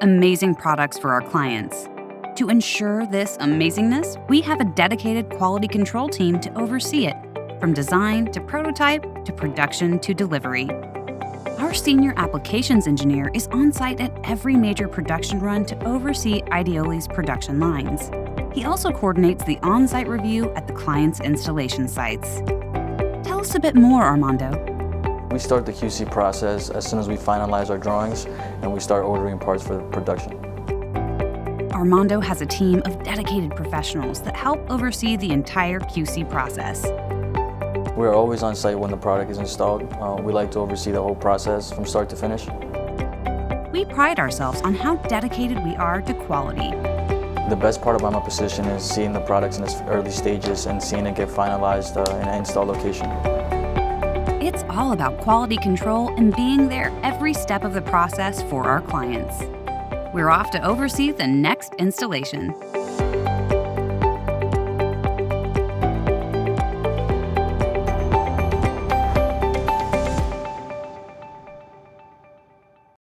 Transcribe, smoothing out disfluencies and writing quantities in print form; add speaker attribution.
Speaker 1: amazing products for our clients. To ensure this amazingness, we have a dedicated quality control team to oversee it, from design to prototype to production to delivery. Our senior applications engineer is on site at every major production run to oversee Ideoli's production lines. He also coordinates the on-site review at the client's installation sites. Tell us a bit more, Armando.
Speaker 2: We start the QC process as soon as we finalize our drawings and we start ordering parts for production.
Speaker 1: Armando has a team of dedicated professionals that help oversee the entire QC process.
Speaker 2: We're always on site when the product is installed. We like to oversee the whole process from start to finish.
Speaker 1: We pride ourselves on how dedicated we are to quality.
Speaker 2: The best part about my position is seeing the products in its early stages and seeing it get finalized in an install location.
Speaker 1: It's all about quality control and being there every step of the process for our clients. We're off to oversee the next installation.